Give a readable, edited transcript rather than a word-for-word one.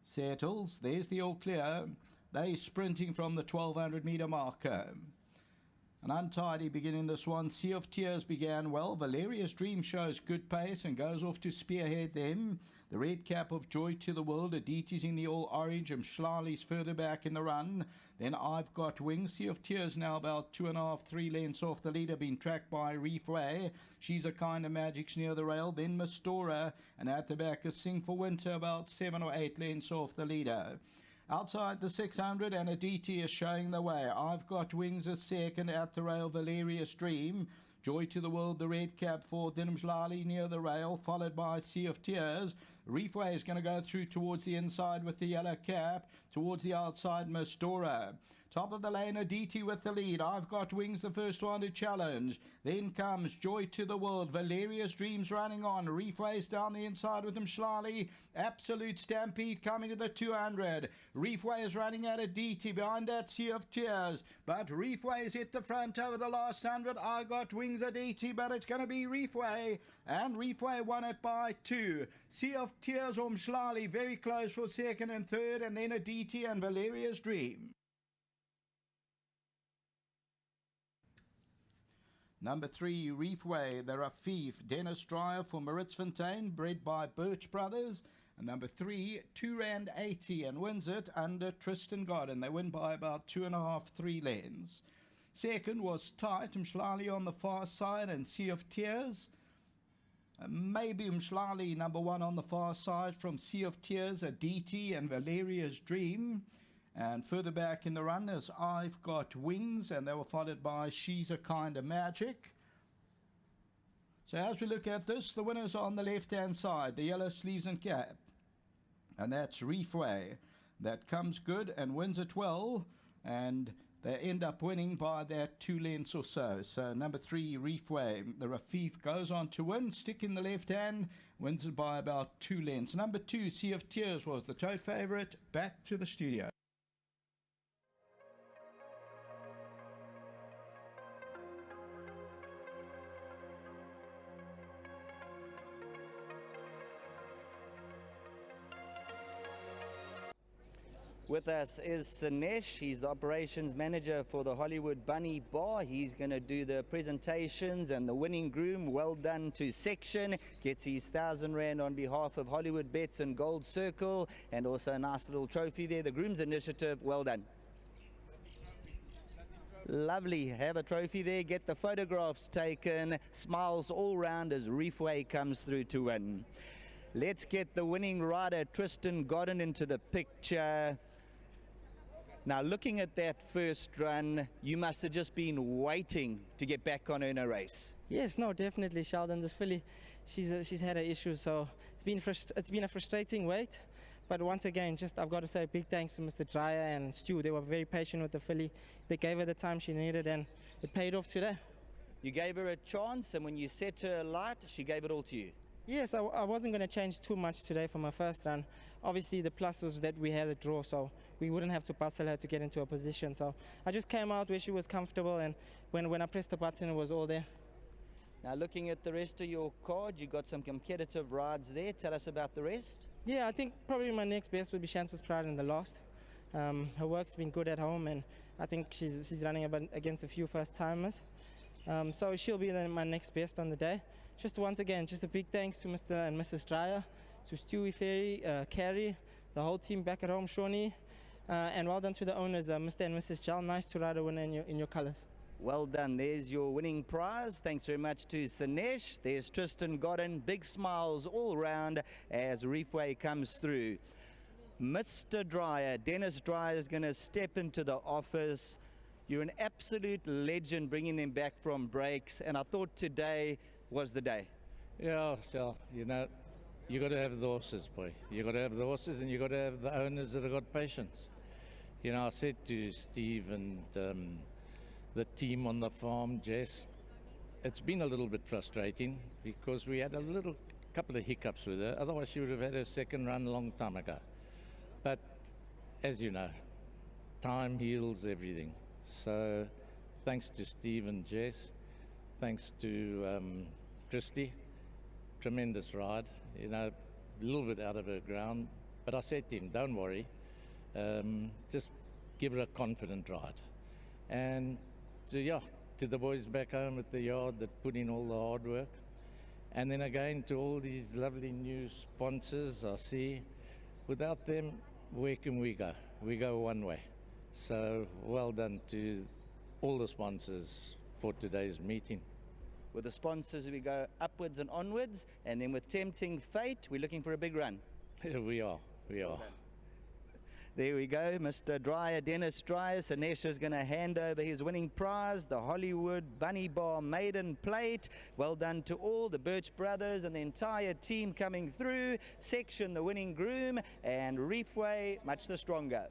Settles. There's the all clear. They sprinting from the 1200 meter marker. An untidy beginning this one. Sea of Tears began well. Valeria's Dream shows good pace and goes off to spearhead them. The red cap of Joy to the World. Aditi's in the all orange. And Mshlali's further back in the run. Then I've Got Wings. Sea of Tears now about 2.5, 3 lengths off the leader, being tracked by REEFWAY. She's a Kind of Magic's near the rail. Then Mistora. And at the back is Sing for Winter, about 7 or 8 lengths off the leader. Outside the 600, and Aditi is showing the way. I've Got Wings a second at the rail. Valeria's Dream. Joy to the World, the red cap for Dinmslali near the rail, followed by Sea of Tears. REEFWAY is going to go through towards the inside with the yellow cap. Towards the outside, Mistora. Top of the lane, Aditi with the lead. I've Got Wings, the first one to challenge. Then comes Joy to the World. Valeria's Dreams running on. REEFWAY's down the inside with Mshlali. Absolute Stampede coming to the 200. REEFWAY is running at Aditi. Behind that, Sea of Tears. But REEFWAY is at the front over the last 100. I Got Wings Aditi, but it's going to be REEFWAY. And REEFWAY won it by 2. Sea of Tears or Mshlali very close for second and third. And then Aditi and Valeria's Dream. Number 3, REEFWAY, the Rafif, Dennis Dreyer for Maritzfontein, bred by Birch Brothers. And number 3, R2.80 and wins it under Tristan Godden. They win by about 2.5, 3 lengths. Second was Tight, Mshlali on the far side and Sea of Tears. Maybe Mshlali number 1 on the far side from Sea of Tears, Aditi and Valeria's Dream. And further back in the run is I've Got Wings, and they were followed by She's a Kind of Magic. So as we look at this, the winners on the left-hand side, the yellow sleeves and cap. And that's REEFWAY. That comes good and wins it well, and they end up winning by that 2 lengths or so. So number 3, REEFWAY, the Rafif, goes on to win. Stick in the left hand, wins it by about 2 lengths. Number 2, Sea of Tears, was the tote favourite. Back to the studio. With us is Sinesh. He's the operations manager for the Hollywood Bunny Bar. He's going to do the presentations and the winning groom. Well done to Section. Gets his 1,000 Rand on behalf of Hollywoodbets and Gold Circle. And also a nice little trophy there. The groom's initiative. Well done. Lovely. Have a trophy there. Get the photographs taken. Smiles all round as REEFWAY comes through to win. Let's get the winning rider, Tristan Godden, into the picture. Now, looking at that first run, you must have just been waiting to get back on in a race. Yes, no, definitely, Sheldon. This filly, she's had her issues, so it's been a frustrating wait. But once again, I've got to say big thanks to Mr. Dreyer and Stu. They were very patient with the filly. They gave her the time she needed, and it paid off today. You gave her a chance, and when you set her light, she gave it all to you. Yes, I wasn't going to change too much today for my first run. Obviously, the plus was that we had a draw, so we wouldn't have to bustle her to get into a position. So I just came out where she was comfortable, and when I pressed the button, it was all there. Now, looking at the rest of your card, you got some competitive rides there. Tell us about the rest. Yeah, I think probably my next best would be Chance's Pride in the last. Her work's been good at home, and I think she's running against a few first-timers. So she'll be my next best on the day. Just once again, just a big thanks to Mr. and Mrs. Dreyer, to Stewie Ferry, Carrie, the whole team back at home, Shawnee, and well done to the owners, Mr. and Mrs. Jal. Nice to ride a winner in your colours. Well done. There's your winning prize. Thanks very much to Sinesh. There's Tristan Godden. Big smiles all round as REEFWAY comes through. Mr. Dreyer, Dennis Dreyer, is going to step into the office. You're an absolute legend bringing them back from breaks, and I thought today was the day. Yeah, so, you know, you got to have the horses, boy. You got to have the horses, and you got to have the owners that have got patience. You know, I said to Steve and the team on the farm, Jess, it's been a little bit frustrating because we had a couple of hiccups with her. Otherwise, she would have had her second run a long time ago. But as you know, time heals everything. So thanks to Steve and Jess, thanks to Tristy, tremendous ride, you know, a little bit out of her ground, But I said to him, don't worry, just give it a confident ride. And to the boys back home at the yard that put in all the hard work. And then again to all these lovely new sponsors I see. Without them, where can we go? We go one way. So well done to all the sponsors for today's meeting. With the sponsors, we go upwards and onwards, and then with tempting fate, we're looking for a big run. We are. There we go, Mr. Dreyer, Dennis Dreyer. Sanesh is going to hand over his winning prize, the Hollywood Bunny Bar Maiden Plate. Well done to all the Birch brothers and the entire team coming through. Section, the winning groom, and REEFWAY, much the stronger.